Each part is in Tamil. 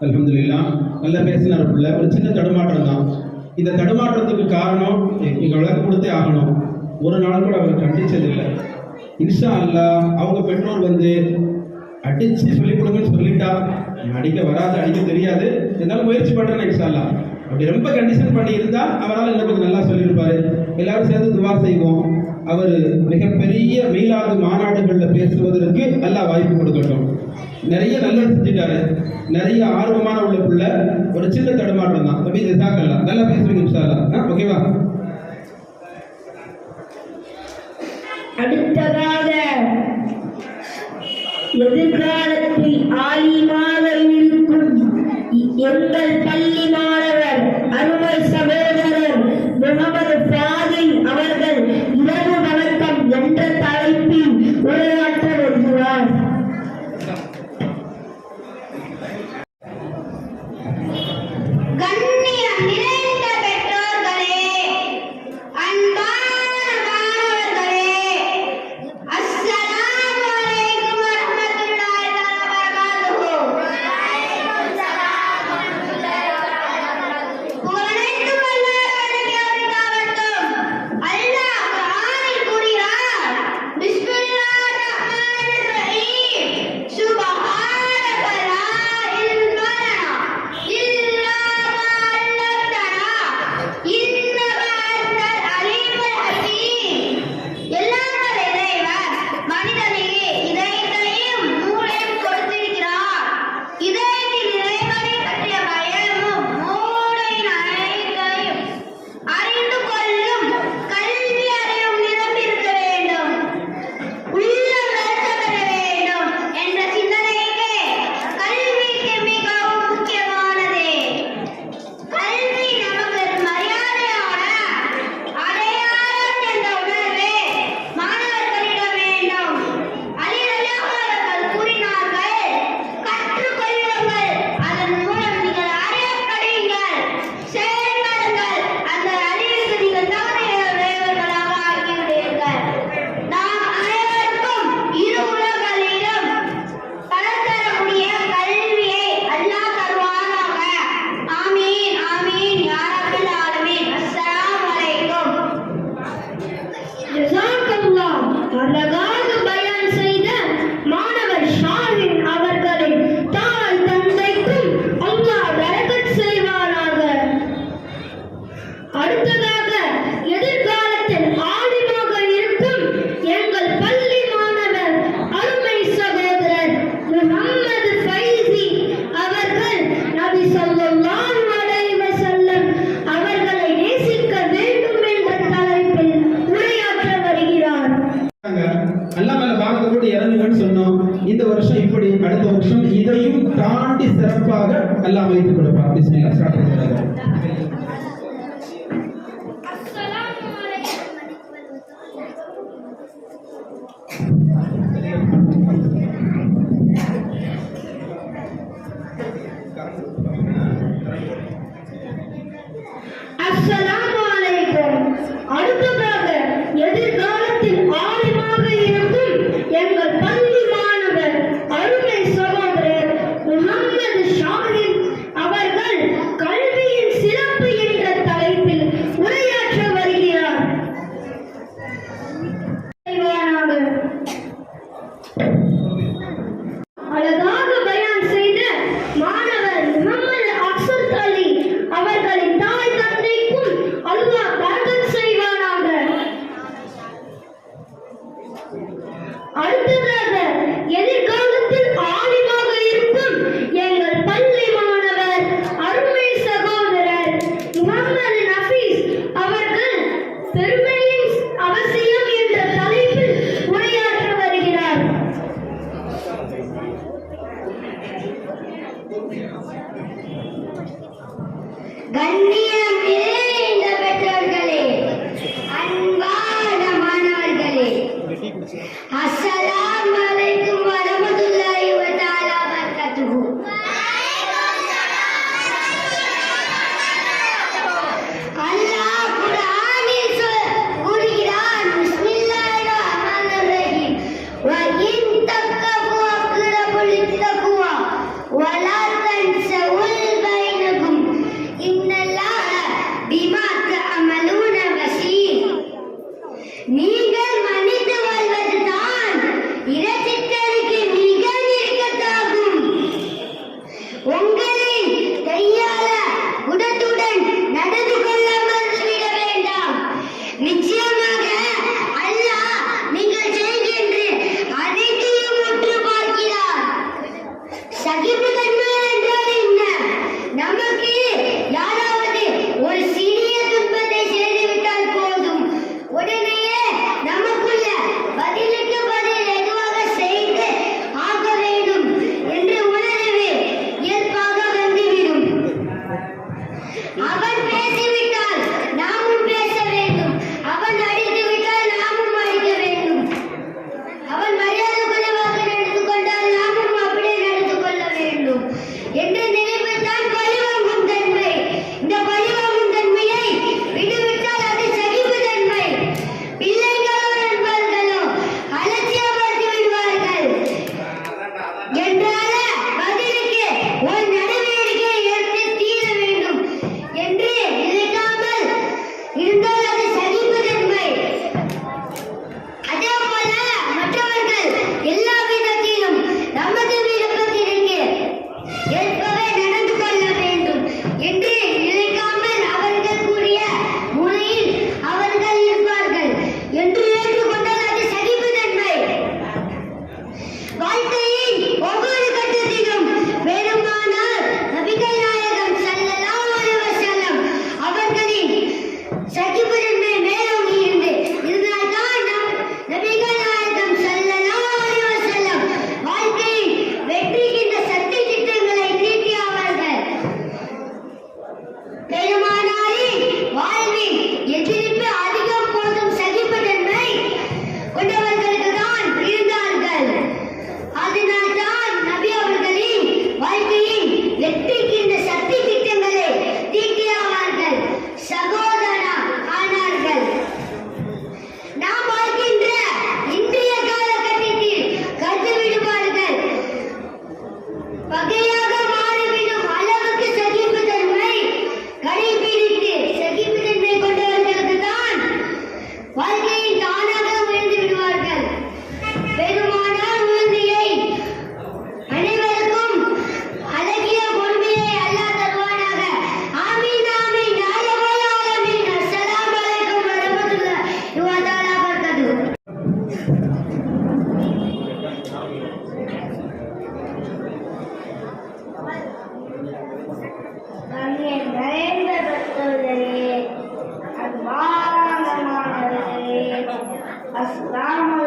அல்ஹம்துலில்லாஹ். நல்லா பேசினார் பிள்ளை. ஒரு சின்ன தடுமாற்றம் தான். இந்த தடுமாற்றத்துக்கு காரணம் நீங்க விளக்கு கொடுத்தே ஆகணும். ஒரு நாள் கூட அவர் கண்டிச்சதில்லை. இன்ஷா அல்லாஹ் அவங்க பெற்றோர் வந்து அடிச்சு சொல்லிக் கொடுங்கன்னு சொல்லிட்டா, அடிக்க வராது, அடிக்க தெரியாது, இருந்தாலும் முயற்சி பண்றேன் இன்ஷா அல்லாஹ். அப்படி ரொம்ப கண்டிஷன் பண்ணி இருந்தா அவரால் இன்னும் கொஞ்சம் நல்லா சொல்லியிருப்பாரு. எல்லாரும் சேர்ந்து துவா செய்வோம். அவர் மிகப்பெரிய மீளாது மாநாடுகளில் பேசுவதற்கு நல்லா வாய்ப்பு கொடுக்கட்டும். நிறைய நல்லது செஞ்சுட்டாரு. நிறைய ஆர்வமான உள்ள புள்ள. ஒரு சின்ன தடுமாற்றம் தான். தம்பி ஜஸாக்கல்லாஹ். நல்லா பேசுவீங்க இன்ஷா அல்லாஹ். ஓகேவா? அடுத்ததாக எதிர்காலத்தில் ஆலிமாக இருக்கும் எங்கள் பள்ளி மாணவர் அருமை சகோதரர் முகமது ஃபாதில் அவர்கள் இரவு வணக்கம் என்ற தலைப்பில் உரையாற்ற வருகிறார். இந்த வருஷம் இப்படி, அடுத்த வருஷம் இதையும் தாண்டி சிறப்பாக அல்லாஹ் அமைத்து கொடுப்பார். பிஸ்மில்லாஹ் ஸ்டார்ட் பண்ணுங்க. அஸ்ஸலாமு அலைக்கும். அடுத்ததாக எதிர்காலத்தில் ஆலிமாக இருக்கும் எங்கள் பள்ளி மாணவர் அருமை சகோதரர் முகமது ஷாஹின் அவர்கள் கல்வியின் சிறப்பு என்ற தலைப்பில் உரையாற்ற வருகிறார். அழகாக பயான் செய்த மாணவர் முகமது அக்சர் அலி அவர்களின் தாய் தந்தைக்கும் அல்லாஹ் பரக்கத் செய்வானாக. அடுத்ததாக எதிர்காலத்தில் ஆலிமாக இருக்கும் எங்கள் பள்ளி மாணவர் அருமை சகோதரர் முகமது நஃபீஸ் அவர்கள் பெருமையின் அவசியம் என்ற தலைப்பில் உரையாற்ற வருகிறார். கண்ணியம் நிறைந்த பெற்றோர்களே, அன்பான மாணவர்களே, அஸ்ஸலாமு அலைக்கும் வரஹ்மத்துல்லாஹி வ தஆலா பரகாத்துஹு. அல்லாஹ் குர்ஆனில் கூறுகிறான், பிஸ்மில்லாஹிர் ரஹ்மானிர் ரஹீம், வ இன் தக்கஃபு அக்ரபு லித்தக்வா வ லா தன்ஸவு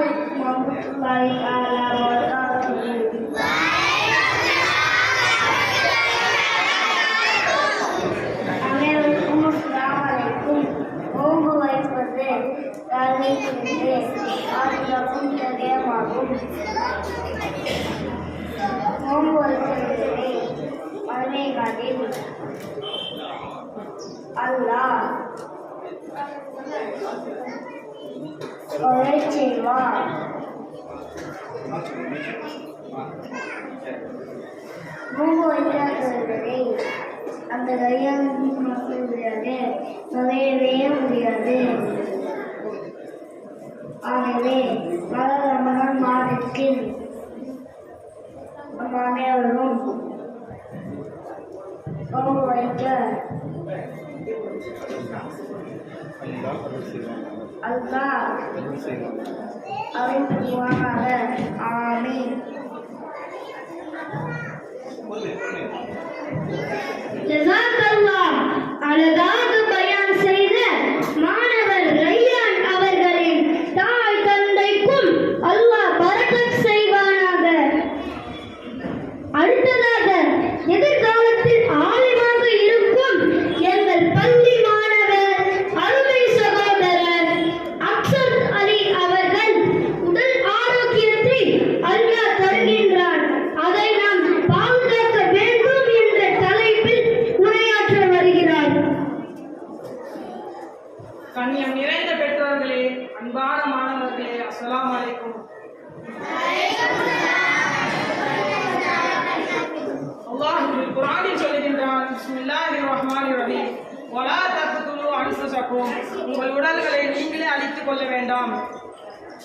அலைக்கும் வரஹ்மத்துல்லாஹி தஆலா வபரகாத்துஹு. அனைவருக்கும் அஸ்ஸலாமு அலைக்கும். நோன்பு வைப்பது தலையிலிருந்து ஆறுதலும் தெரியமாகும். நோன்பு வைப்பதை மறுமைகளில் அல்லாஹ் கொலை செய்வார். நோன்பு வைக்காதவர்களை அந்த கையால் முடியாது, நுழையவே முடியாது. ஆகவே ரமலான் மாதத்தில் நம் அனைவரும் நோன்பு வைக்க அல்லாஹ் அருள் புரிவானாக. ஆமீன். ஜஸாக்கல்லாஹ். அழகாக பயான் செய்த மாணவர் ரையான் அவர்களின் தாய் தந்தைக்கும் அல்லாஹ் பரக்கத் செய்வானாக. அடுத்ததாக எதிர்காலத்தில் ஆலிமாக இருக்கும் எங்கள் பள்ளி மாணவர் அருமை சகோதரர் அக்சர் அலி அவர்கள் உடல் ஆரோக்கியத்தை அல்லாஹ் தருகின்றார், அதை நாம் பாதுகாக்க வேண்டும் என்ற தலைப்பில் உரையாற்ற வருகிறார். கண்ணியம் நிறைந்த பெற்றோர்களே, அன்பான மாணவர்களே, அஸ்ஸலாமு அலைக்கும். அல்லாஹ் குர்ஆனில் சொல்கின்றான், பிஸ்மில்லாஹிர் ரஹ்மானிர் ரஹீம், வலா தக்துலு அன்ஃபுஸக்கும், உங்கள் உடல்களை நீங்களே அழித்துக் கொள்ள வேண்டாம்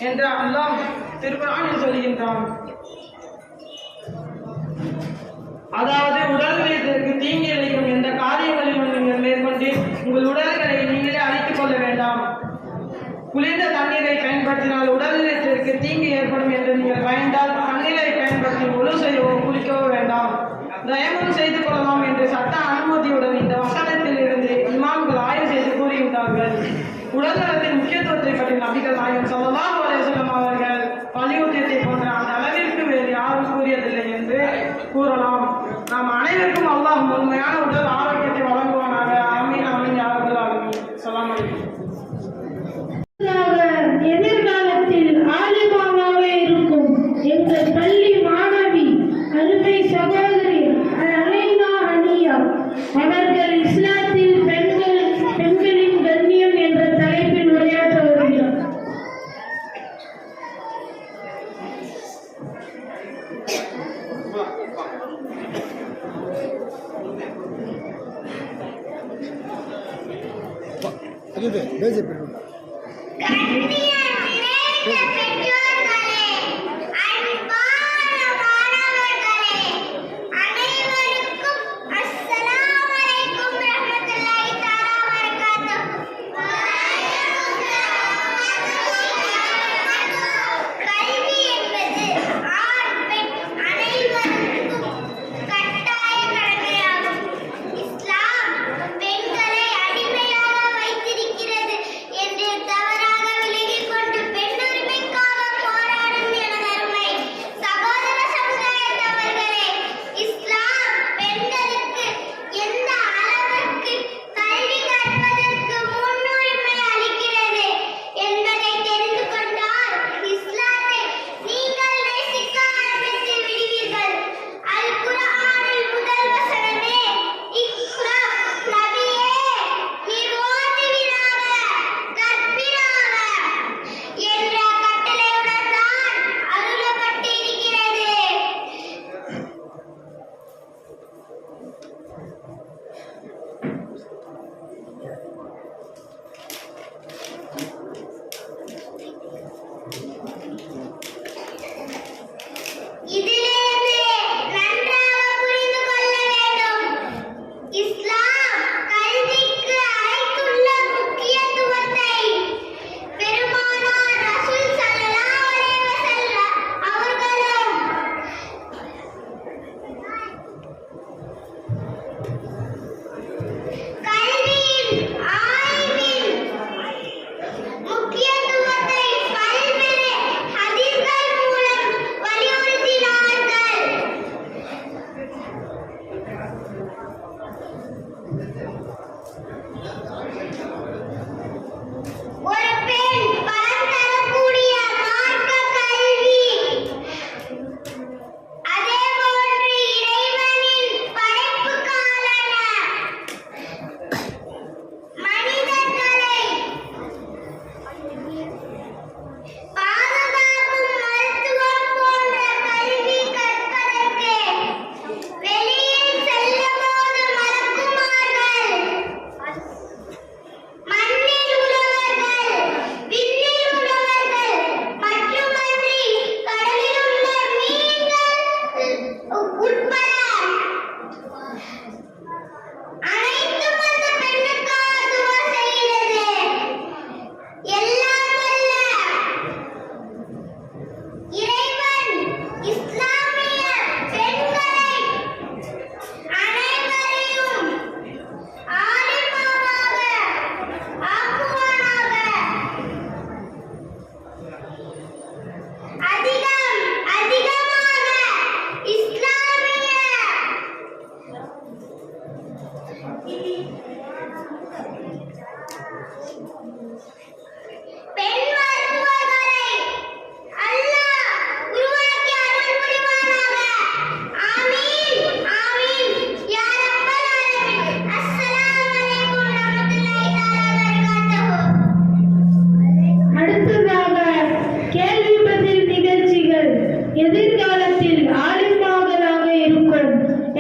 என்று அல்லாஹ் திருக்குர்ஆனில் சொல்கின்றான். அதாவது உடல்களுக்கு தீங்கு இழைக்கும் எந்த காரியங்களிலும் நீங்கள் மேற்கொண்டு உங்கள் உடல்களை நீங்களே அழித்துக் கொள்ள வேண்டாம். குளிர்ந்த தண்ணீரை பயன்படுத்தினால் உடல்நலத்திற்கு தீங்கு ஏற்படும் என்று நீங்கள் பயந்தால் தண்ணீரை பயன்படுத்தி ஒழு செய்யவோ குளிக்கவோ வேண்டாம். தயமம் செய்து கொள்ளலாம் என்று சட்ட அனுமதியுடன் இந்த வசனத்தில் இருந்து இமாம்கள் ஆய்வு செய்து கூறியுள்ளார்கள். உடல்நலத்தின் முக்கியத்துவத்தை பற்றி நபிகள் நாயகம் ஸல்லல்லாஹு அலைஹி வஸல்லம் அவர்கள் வலியுறுத்தியதை போன்ற அந்த அளவிற்கு வேறு யாரும் கூறியதில்லை என்று கூறலாம். நாம் அனைவருக்கும் அல்லாஹ் முழுமையான உடல் ஆரோக்கியத்தை வழங்குவானாக. ஆமீன் ஆமீன் யா ரப்பல் ஆலமீன். ஸலாம் அலைக்கும். எதிர்காலத்தில் ஆலிமாவாக இருக்கும் எங்கள் பள்ளி மாணவி அருமை சகோதரி அலைனா அனியா அவர்கள் இஸ்லாத்தில் பெண்களின் கண்ணியம் என்ற தலைப்பில் உரையாற்ற வருகிறார். கண்ணியம் நிறைந்த பெற்றோர்களே, அன்பான மாணவர்களே, அனைவருக்கும் அஸ்ஸலாமு அலைக்கும் வரஹ்மத்துல்லாஹி தஆலா வபரகாத்துஹு. கல்வி என்பது ஆண் பெண் அனைவருக்கும் கட்டாய கடமையாகும். இஸ்லாம் பெண்களை அடிமையாக வைத்திருக்கிறது என்று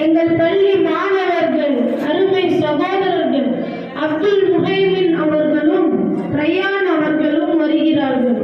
எங்கள் பள்ளி மாணவர்கள் அருமை சகோதரர்கள் அப்துல் முஹைமின் அவர்களும் ரயான் அவர்களும் வருகிறார்கள்.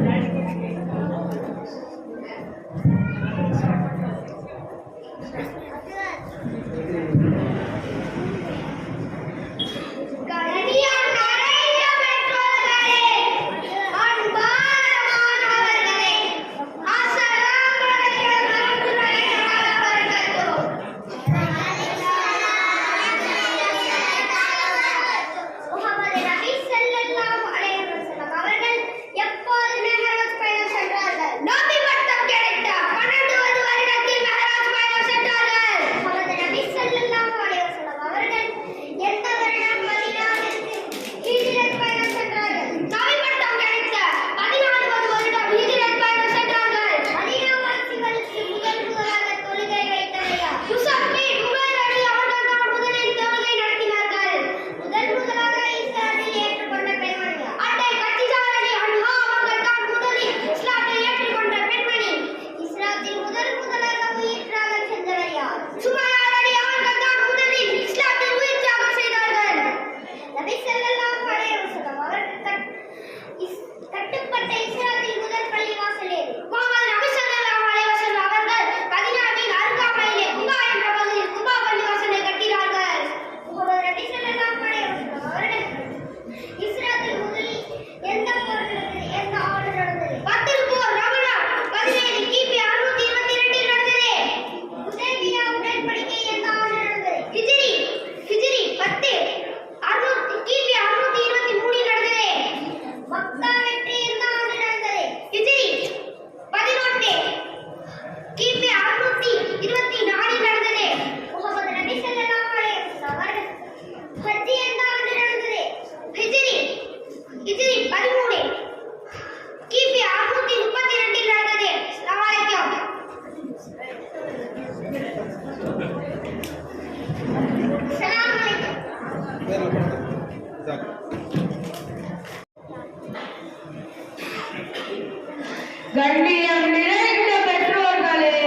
கண்ணியம் நிறைந்த பெற்றோர்களே,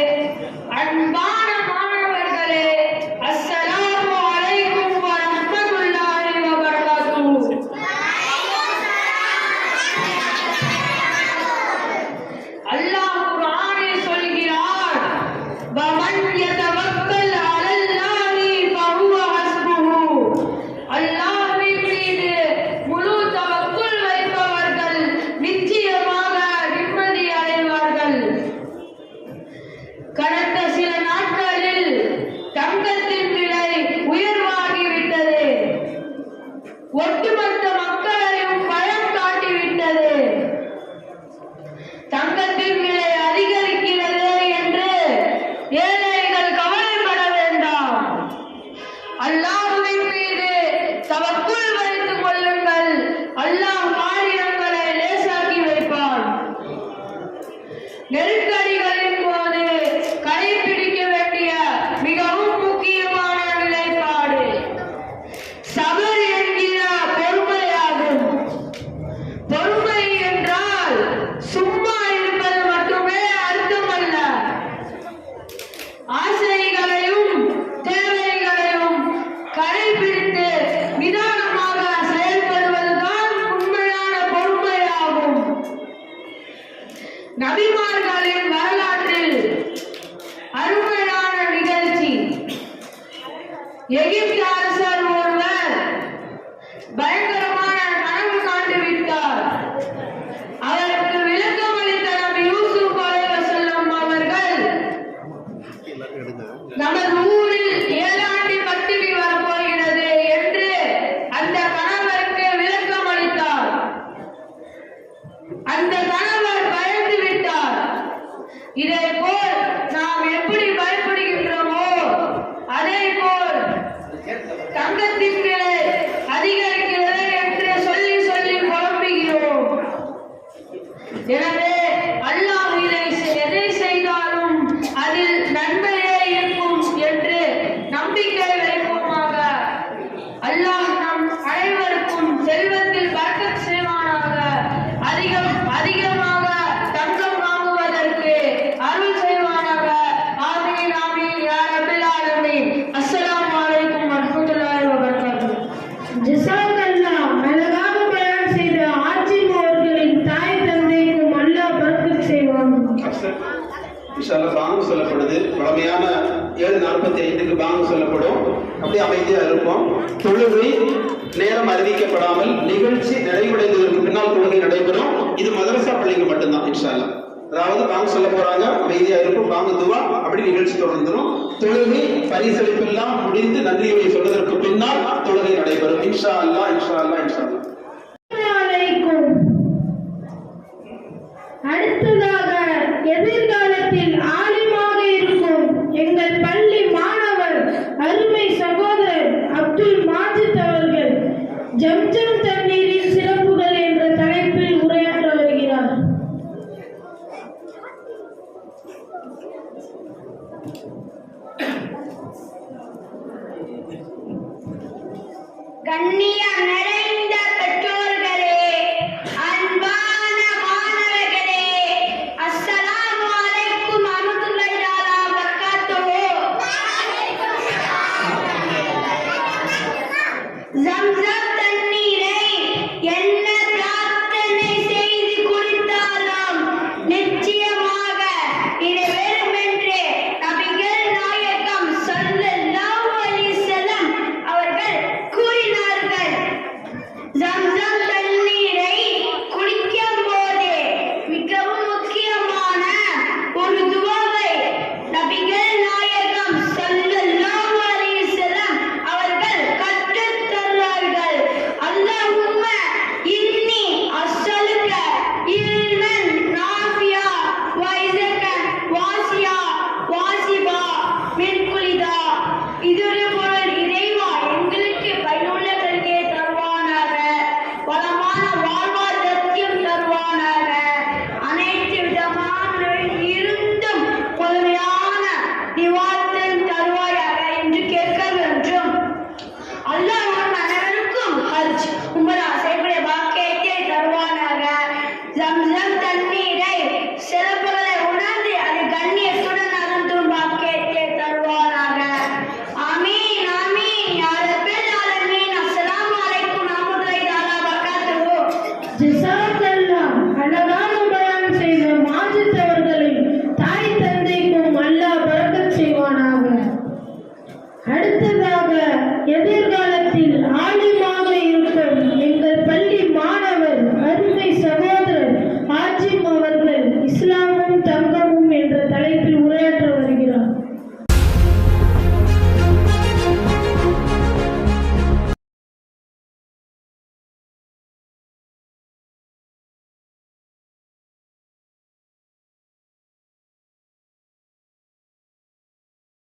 அன்பான மாணவர்களே, அஸ்ஸலாமு அலைக்கும் வரஹ்மத்துல்லாஹி வபரகாத்துஹு. அல்லாஹ் குர்ஆனில் சொல்கிறார், வமன் யதவக்கல் அலல்லாஹி ஃபஹுவ ஹஸ்புஹு. அல்லாஹ்வின் மீது முழு தவக்குல் வைப்பவர்கள் நிச்சயமாக நிம்மதி அடைவார்கள். கடந்த சில நாட்களில் தங்கத்தின் விலை உயர்வாகிவிட்டது. ஒட்டுமொத்த மக்களையும் பயம் காட்டிவிட்டது. தங்கத்தின் விலை அதிகரிக்கிறது என்று ஏழைகள் கவலைப்பட வேண்டாம். அல்லாஹ்வின் மீது தவக்குல் வைத்துக் கொள்ளுங்கள். அல்லாஹ் காரியங்களை லேசாக்கி வைப்பான். நெருக்கடிகளின் போது கடைபிடிக்க வேண்டிய மிகவும் முக்கியமான நிலைப்பாடு சபர் என்கிற பொறுமையாகும். பொறுமை என்றால் சும்மா இருப்பது மட்டுமே அர்த்தமல்ல. ஆசைகளையும் தேவைகளையும் கடைபிடித்து நிதானமாக செயல்படுவதுதான் உண்மையான பொறுமையாகும். நபிமார்களின் வரலாற்றில் அருமையான நிகழ்ச்சி. எகிப்து அரசர் ஒருவர் பயங்கரமான கனவு காண்டு விட்டார். அவருக்கு விளக்கம் அளித்த நபி யூசுப் அலைஹிஸ்ஸலாம் அவர்கள், நமது ஊரில் 7 ஆண்டு பட்டினி வரப்போகிறது என்று அந்த கணவருக்கு விளக்கம் அளித்தார். அந்த கணவர் பயந்து விட்டார். இதை போல் நாம் எப்படி பயப்படுகின்றோமோ அதே போல் தங்கத்தின் விலை அதிகரிக்கிறது என்று சொல்லி சொல்லி புலம்புகிறோம். எனவே அல்லாஹ் எதை செய்தாலும் அதில் நன்மையே இருக்கும் என்று நம்பிக்கை வைப்போமாக. அல்லாஹ் நம் அனைவருக்கும் செல்வத்தில் பரக்கத் செய்வானாக. அதிகமாக தங்கம் வாங்குவதற்கு அருள் செய்வானாக. ஆமீன். இன்ஷால்லா பாங்கு சொல்லப்படுது. வழமையான 7:45க்கு பாங்கு சொல்லப்படும். அப்படியே அமைதியா இருப்போம். தொழுகை நேரம் அறிவிக்கப்படாமல் நிகழ்ச்சி நிறைவடைந்ததற்கு பின்னால் தொழுகை நடைபெறும். இது மதரசா பள்ளிக்கு மட்டும்தான் இன்ஷால்லா. அதாவது பாங்கு சொல்ல போறாங்க, அமைதியா இருக்கும், பாங்கு துவா, அப்படி நிகழ்ச்சி தொடர்ந்துடும். தொழுகை பரிசளிப்பு எல்லாம் முடிந்து நன்றியை சொன்னதற்கு பின்னால் தொழுகை நடைபெறும். இன்ஷா அல்லா இன்ஷா அல்லா இன்ஷா அல்லா. அலைக்கும். அடுத்ததாக எதிர்காலத்தில் ஆலிமாக இருக்கும் எங்கள் பள்ளி மாணவர் அருமை சகோதரர் அப்துல் மாஜித் அவர்கள் ஜம்ஜம் தண்ணீரின் சிறப்புகள் என்ற தலைப்பில் உரையாற்ற வருகிறார். கண்ணிய